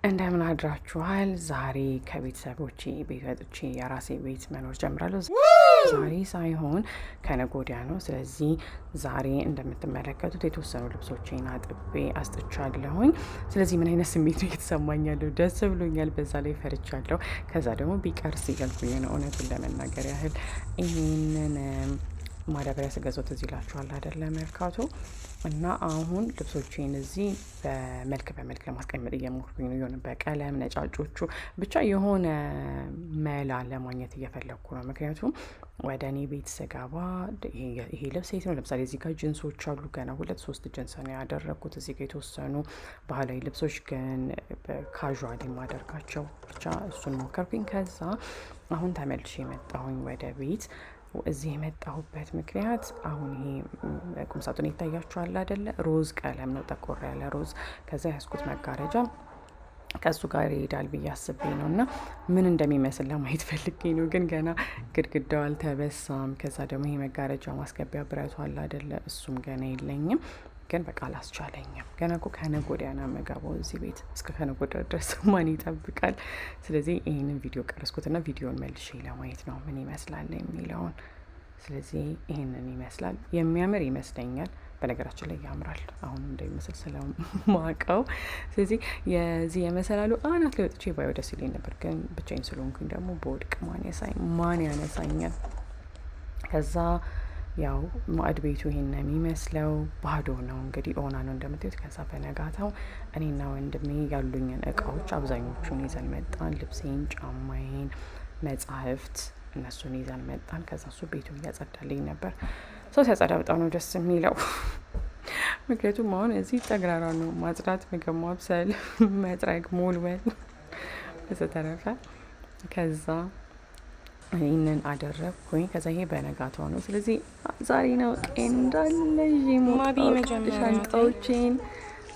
እንደምን አድራችኋል? ዛሬ ከቤተሰቦቼ ቤት ወጥቼ የራሴ ቤት መኖር ጀምራለሁ። ዛሬ ሳይሆን ከነገ ወዲያ ነው። ስለዚህ ዛሬ እንደምትመለከቱት የተወሰኑ ልብሶቼን አጥቤ አስጥቻለሁኝ። ስለዚህ ምን አይነት ስሜት ነው የተሰማኝ ያለው? ደስ ብሎኛል፣ በዛ ላይ ፈርቻለሁ። ከዛ ደግሞ ቢቀርስ እያልኩኝ ነው። እውነቱን ለመናገር ያህል ይህንን ማዳበሪያ ስገዛው ትዝ ይላችኋል አይደለ? መርካቶ እና አሁን ልብሶቼን እዚህ በመልክ ለማስቀመጥ እየሞክሩኝ ነው። የሆነ በቀለም ነጫጮቹ ብቻ የሆነ መላ ለማግኘት እየፈለግኩ ነው። ምክንያቱም ወደ እኔ ቤት ስገባ ይሄ ልብስ የት ነው? ለምሳሌ እዚህ ጋር ጅንሶች አሉ። ገና 2-3 ጅንስ ነው ያደረግኩት። እዚህ ጋር የተወሰኑ ባህላዊ ልብሶች ግን ካዥዋል የማደርጋቸው ብቻ እሱን ሞከርኩኝ። ከዛ አሁን ተመልሼ የመጣሁኝ ወደ ቤት። እዚህ የመጣሁበት ምክንያት አሁን ይሄ ቁምሳጥን ይታያችኋል አይደለ? ሮዝ ቀለም ነው፣ ጠቆር ያለ ሮዝ። ከዛ ያስኩት መጋረጃ ከሱ ጋር ይሄዳል ብዬ አስቤ ነው እና ምን እንደሚመስል ለማየት ፈልጌ ነው። ግን ገና ግድግዳው አልተበሳም። ከዛ ደግሞ ይሄ መጋረጃ ማስገቢያ ብረቱ አለ አይደለ? እሱም ገና የለኝም። ግን በቃ አላስቻለኝም። ገና እኮ ከነገ ወዲያ ነው የምገባው እዚህ ቤት። እስከ ከነገ ወዲያ ድረስ ማን ይጠብቃል? ስለዚህ ይህንን ቪዲዮ ቀረስኩትና ቪዲዮን መልሼ ለማየት ነው ምን ይመስላል የሚለውን። ስለዚህ ይህንን ይመስላል። የሚያምር ይመስለኛል። በነገራችን ላይ ያምራል፣ አሁን እንደሚመስል ስለማውቀው። ስለዚህ የዚህ የመሰላሉ አናት ላይ ወጥቼ ባየው ደስ ይለኝ ነበር። ግን ብቻዬን ስለሆንኩኝ ደግሞ በወድቅ ማን ያነሳኛል? ከዛ ያው ማዕድ ቤቱ ይሄን ነው የሚመስለው። ባዶ ነው እንግዲህ ኦና ነው እንደምታዩት። ከዛ በነጋታው እኔና ወንድሜ ያሉኝን እቃዎች አብዛኞቹን ይዘን መጣን። ልብሴን፣ ጫማዬን፣ መጽሐፍት እነሱን ይዘን መጣን። ከዛ እሱ ቤቱን እያጸዳልኝ ነበር። ሰው ሲያጸዳ በጣም ነው ደስ የሚለው። ምክንያቱም አሁን እዚህ ጠግራራ ነው ማጽዳት፣ ምግብ ማብሰል፣ መጥረግ፣ ሞልወል በተረፈ ከዛ ይህንን አደረግኩኝ። ከዛ ይሄ በነጋታው ነው። ስለዚህ ዛሬ ነው እንዳለ ሻንጣዎቼን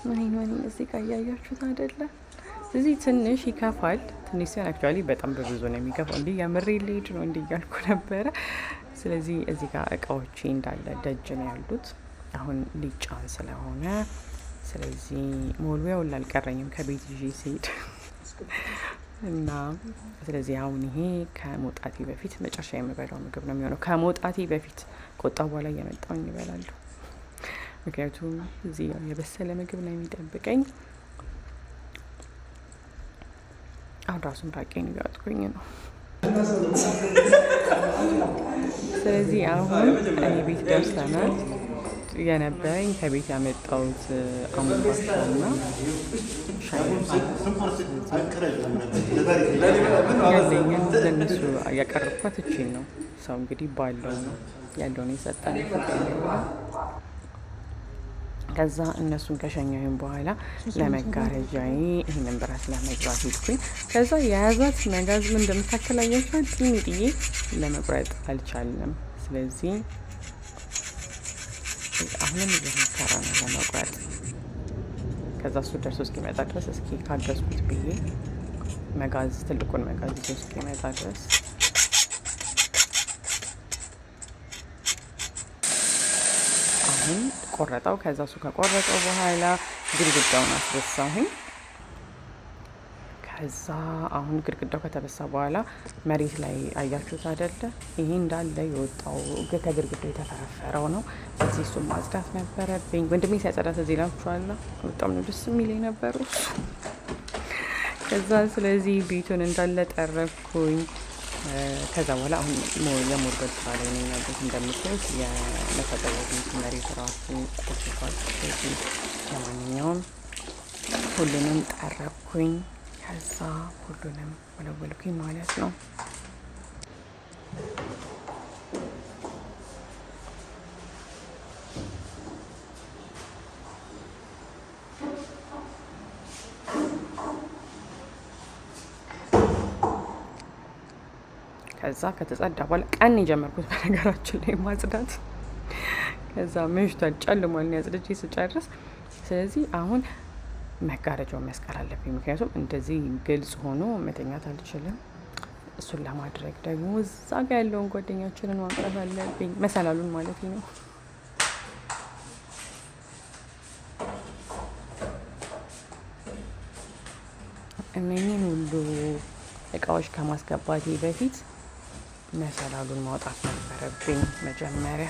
ወይን እዚህ ጋር እያያችሁት አይደለ? ስለዚህ ትንሽ ይከፋል። ትንሽ ሲሆን አክቹዋሊ በጣም በብዙ ነው የሚከፋው። እንዲህ የምሬ ልሄድ ነው እንዲህ እያልኩ ነበረ። ስለዚህ እዚህ ጋር እቃዎቼ እንዳለ ደጅ ነው ያሉት አሁን ሊጫን ስለሆነ። ስለዚህ ሞልዌውን አልቀረኝም ከቤት ይዤ ሲሄድ እና ስለዚህ አሁን ይሄ ከመውጣቴ በፊት መጨረሻ የምበላው ምግብ ነው የሚሆነው። ከመውጣቴ በፊት ከወጣ በኋላ እየመጣሁኝ ይበላለሁ። ምክንያቱም እዚህ የበሰለ ምግብ ነው የሚጠብቀኝ። አሁን ራሱን ራቄን እያወጥኩኝ ነው። ስለዚህ አሁን እኔ ቤት ደርሰናል። የነበረኝ ከቤት ያመጣሁት አሞባሻና ያለኝን ለእነሱ ያቀረብኳት እቺን ነው። ሰው እንግዲህ ባለው ነው ያለውን የሰጠን። ከዛ እነሱን ከሸኘሁኝ በኋላ ለመጋረጃዬ ይህንን ብረት ለመግባት ሄድኩኝ። ከዛ የያዛት መጋዝ ምን እንደምታከላያቸው ጢሚጥዬ ለመቁረጥ አልቻልንም። ስለዚህ አሁንም እየሞከረ ነው ለመቁረጥ። ከዛ እሱ ደርሶ እስኪመጣ ድረስ እስኪ ካገዝኩት ብዬ መጋዝ ትልቁን መጋዝ ይዞ እስኪመጣ ድረስ አሁን ቆረጠው። ከዛ እሱ ከቆረጠው በኋላ ግድግዳውን አስበሳሁኝ። ከዛ አሁን ግድግዳው ከተበሳ በኋላ መሬት ላይ አያችሁት አይደለ? ይሄ እንዳለ የወጣው ከግድግዳው የተፈረፈረው ነው። እዚህ እሱን ማጽዳት ነበረብኝ። ወንድሜ ሲያጸዳት እዚህ ላችኋለሁ። በጣም ነው ደስ የሚል ነበሩ። ከዛ ስለዚህ ቤቱን እንዳለ ጠረኩኝ። ከዛ በኋላ አሁን የሞርገድ ስራ ላይ ነው ያሉት። እንደምታዩት የመታጠቢያ ቤት መሬት ራሱ ቆሽሿል። ስለዚህ ለማንኛውም ሁሉንም ጠረኩኝ። ከዛ ሁሉንም ወለወልኩኝ ማለት ነው። ከዛ ከተጸዳ በኋላ ቀን የጀመርኩት በነገራችን ላይ ማጽዳት። ከዛ መሽቷል፣ ጨልሟል ያጽድቼ ስጨርስ። ስለዚህ አሁን መጋረጃውን መስቀል አለብኝ። ምክንያቱም እንደዚህ ግልጽ ሆኖ መተኛት አልችልም። እሱን ለማድረግ ደግሞ እዛ ጋ ያለውን ጓደኛችንን ማቅረብ አለብኝ። መሰላሉን ማለት ነው። እነኚህን ሁሉ እቃዎች ከማስገባቴ በፊት መሰላሉን ማውጣት ነበረብኝ መጀመሪያ።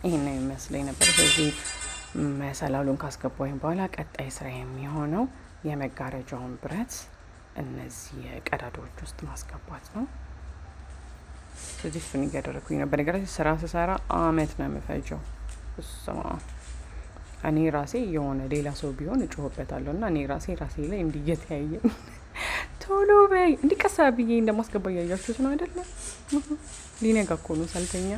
ይሄን የሚመስለኝ ነበር። ስለዚህ መሰላሉን ካስገባኝ በኋላ ቀጣይ ስራ የሚሆነው የመጋረጃውን ብረት እነዚህ ቀዳዳዎች ውስጥ ማስገባት ነው። ስለዚህ እሱን እያደረግኩኝ ነው። በነገራችን ስራ ስሰራ አመት ነው የምፈጀው። እሱማ እኔ ራሴ የሆነ ሌላ ሰው ቢሆን እጮህበታለሁ እና እኔ ራሴ ላይ እንዲየተያየ ቶሎ በይ እንዲቀሳ ብዬ እንደማስገባ እያያችሁት ነው አይደለ? ሊነጋ እኮ ነው ሳልተኛ።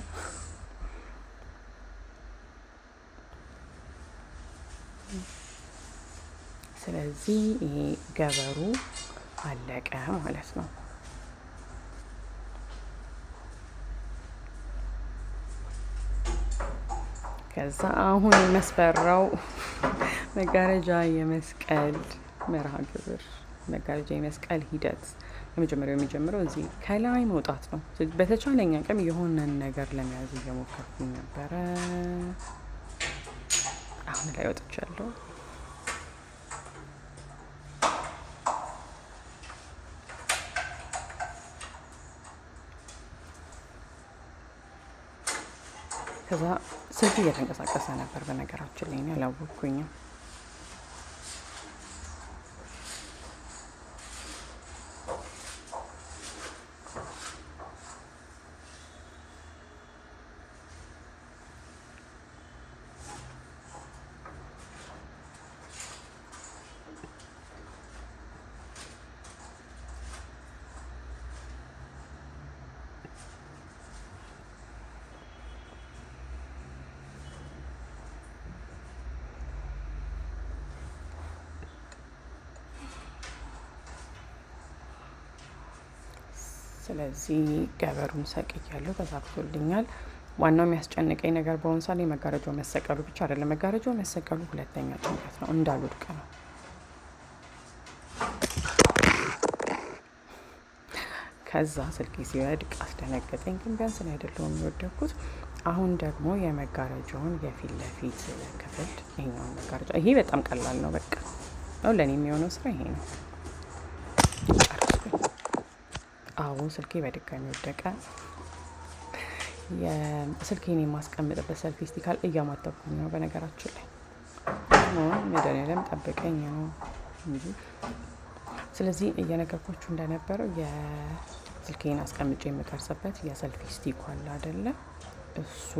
ስለዚህ ይሄ ገበሩ አለቀ ማለት ነው። ከዛ አሁን የሚያስፈራው መጋረጃ የመስቀል መርሃ ግብር፣ መጋረጃ የመስቀል ሂደት የመጀመሪያው የሚጀምረው እዚህ ከላይ መውጣት ነው። በተቻለኝ አቅም የሆነን ነገር ለመያዝ እየሞከርኩኝ ነበረ። አሁን ላይ ወጥቻለሁ። ከዛ ስልክ እየተንቀሳቀሰ ነበር። በነገራችን ላይ አላወቅኩኝም። ስለዚህ ገበሩን ሰቅያለሁ፣ ተሳክቶልኛል። ዋናው የሚያስጨንቀኝ ነገር በአሁኑ ሰዓት መጋረጃው መሰቀሉ ብቻ አይደለም። መጋረጃው መሰቀሉ ሁለተኛ ጭንቀት ነው፣ እንዳልወድቅ ነው። ከዛ ስልኬ ሲወድቅ አስደነገጠኝ፣ ግን ቢያንስ ላይ አይደለሁም የወደኩት። አሁን ደግሞ የመጋረጃውን የፊት ለፊት ክፍል ይሄኛውን መጋረጃ፣ ይሄ በጣም ቀላል ነው። በቃ አሁን ለእኔ የሚሆነው ስራ ይሄ ነው። አዎ ስልኬ በድጋሚ ወደቀ። የስልኬን የማስቀምጥበት ሰልፊ ስቲካል እያማተኩኝ ነው። በነገራችን ላይ መድኃኒዓለም ጠብቀኝ ነው እንጂ። ስለዚህ እየነገርኳችሁ እንደነበረው የስልኬን አስቀምጬ የምቀርጽበት የሰልፊ ስቲክ አለ አይደለ? እሱ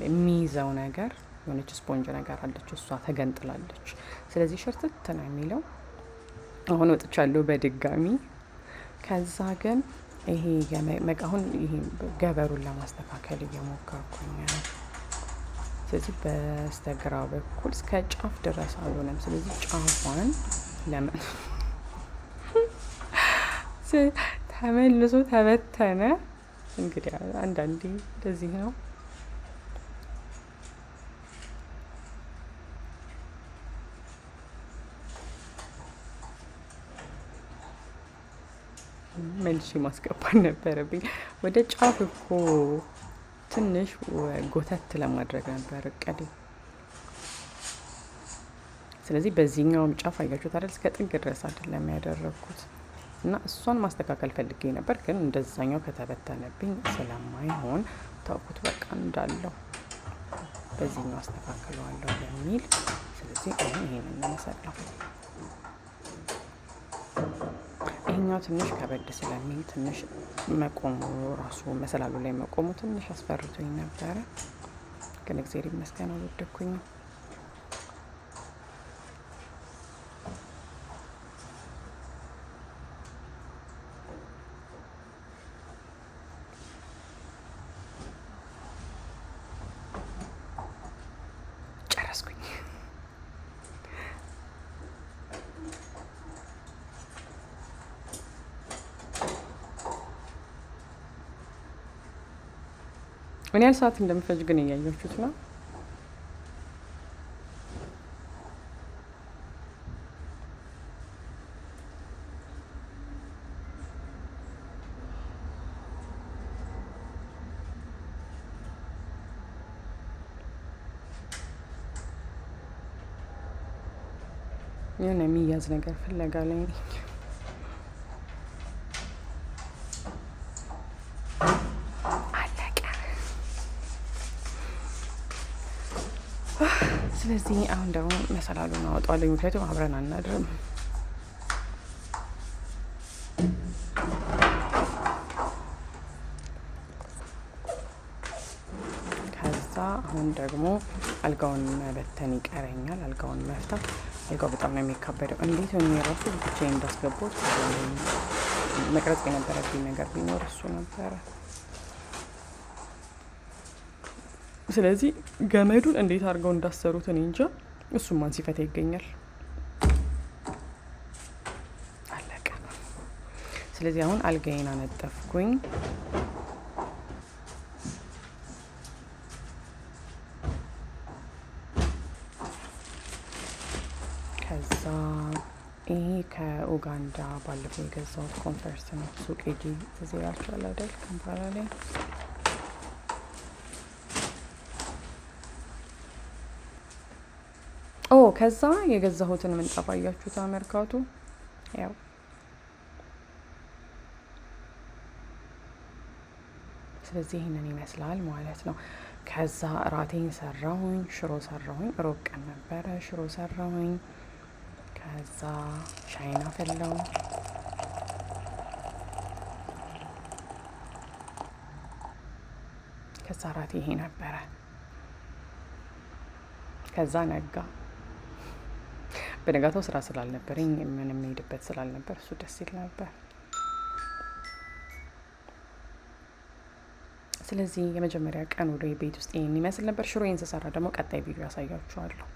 የሚይዘው ነገር የሆነች ስፖንጅ ነገር አለች፣ እሷ ተገንጥላለች። ስለዚህ ሽርትት ነው የሚለው። አሁን ወጥቻለሁ በድጋሚ። ከዛ ግን ይሄ አሁን ይሄ ገበሩን ለማስተካከል እየሞከርኩኝ ነው። ስለዚህ በስተግራ በኩል እስከ ጫፍ ድረስ አልሆነም። ስለዚህ ጫፏን ተመልሶ ተበተነ። እንግዲህ አንዳንዴ እንደዚህ ነው። መልሼ ማስገባት ነበረብኝ። ወደ ጫፍ እኮ ትንሽ ጎተት ለማድረግ ነበር እቅዴ። ስለዚህ በዚህኛውም ጫፍ አያችሁት አይደል? እስከ ጥግ ድረስ አይደለም ያደረኩት እና እሷን ማስተካከል ፈልጌ ነበር፣ ግን እንደዛኛው ከተበተነብኝ ስለማይሆን ታውቁት በቃ እንዳለው በዚህኛው አስተካክለዋለሁ በሚል። ስለዚህ አሁን ይሄንን እንሰራው። ይሄኛው ትንሽ ከበድ ስለሚል ትንሽ መቆሙ ራሱ መሰላሉ ላይ መቆሙ ትንሽ አስፈርቶኝ ነበረ፣ ግን እግዚአብሔር ይመስገን አልወደኩኝም። ጨረስኩኝ። ምን ያህል ሰዓት እንደምፈጅ ግን እያያችሁት ነው። የሆነ የሚያዝ ነገር ፍለጋ ላይ ነኝ። አለቀ። ስለዚህ አሁን ደግሞ መሰላሉን አወጣዋለሁ፣ ምክንያቱም አብረን አናድርም። አሁን ደግሞ አልጋውን መበተን ይቀረኛል። አልጋውን መፍታት። አልጋው በጣም ነው የሚካበደው። እንዴት ነው የራሱ ብቻዬን እንዳስገባሁት መቅረጽ የነበረብኝ ነገር ቢኖር እሱ ነበረ። ስለዚህ ገመዱን እንዴት አድርገው እንዳሰሩት እኔ እንጃ። እሱም ማን ሲፈታ ይገኛል። አለቀ። ስለዚህ አሁን አልጋዬን አነጠፍኩኝ። ከዛ ይሄ ከኡጋንዳ ባለፈው የገዛሁት ኮንፈርስ ነው። ሱቅ ሄጄ ትዝ ይላችኋል አይደል? ካምፓላ ላይ ከዛ የገዛሁትን ምንጣፍ አያችሁት? መርካቶ ያው ስለዚህ ይህንን ይመስላል ማለት ነው። ከዛ እራቴን ሰራሁኝ፣ ሽሮ ሰራሁኝ። ሮብ ቀን ነበረ። ሽሮ ሰራሁኝ። ከዛ ሻይና ፈላው። ከዛ እራት ይሄ ነበረ። ከዛ ነጋ። በነጋታው ስራ ስላልነበረኝ ምንም ሄድበት ስላልነበር እሱ ደስ ይል ነበር። ስለዚህ የመጀመሪያ ቀን ወደ ቤት ውስጥ ይሄን ይመስል ነበር። ሽሮዬን ስሰራ ደግሞ ቀጣይ ቪዲዮ ያሳያችኋለሁ።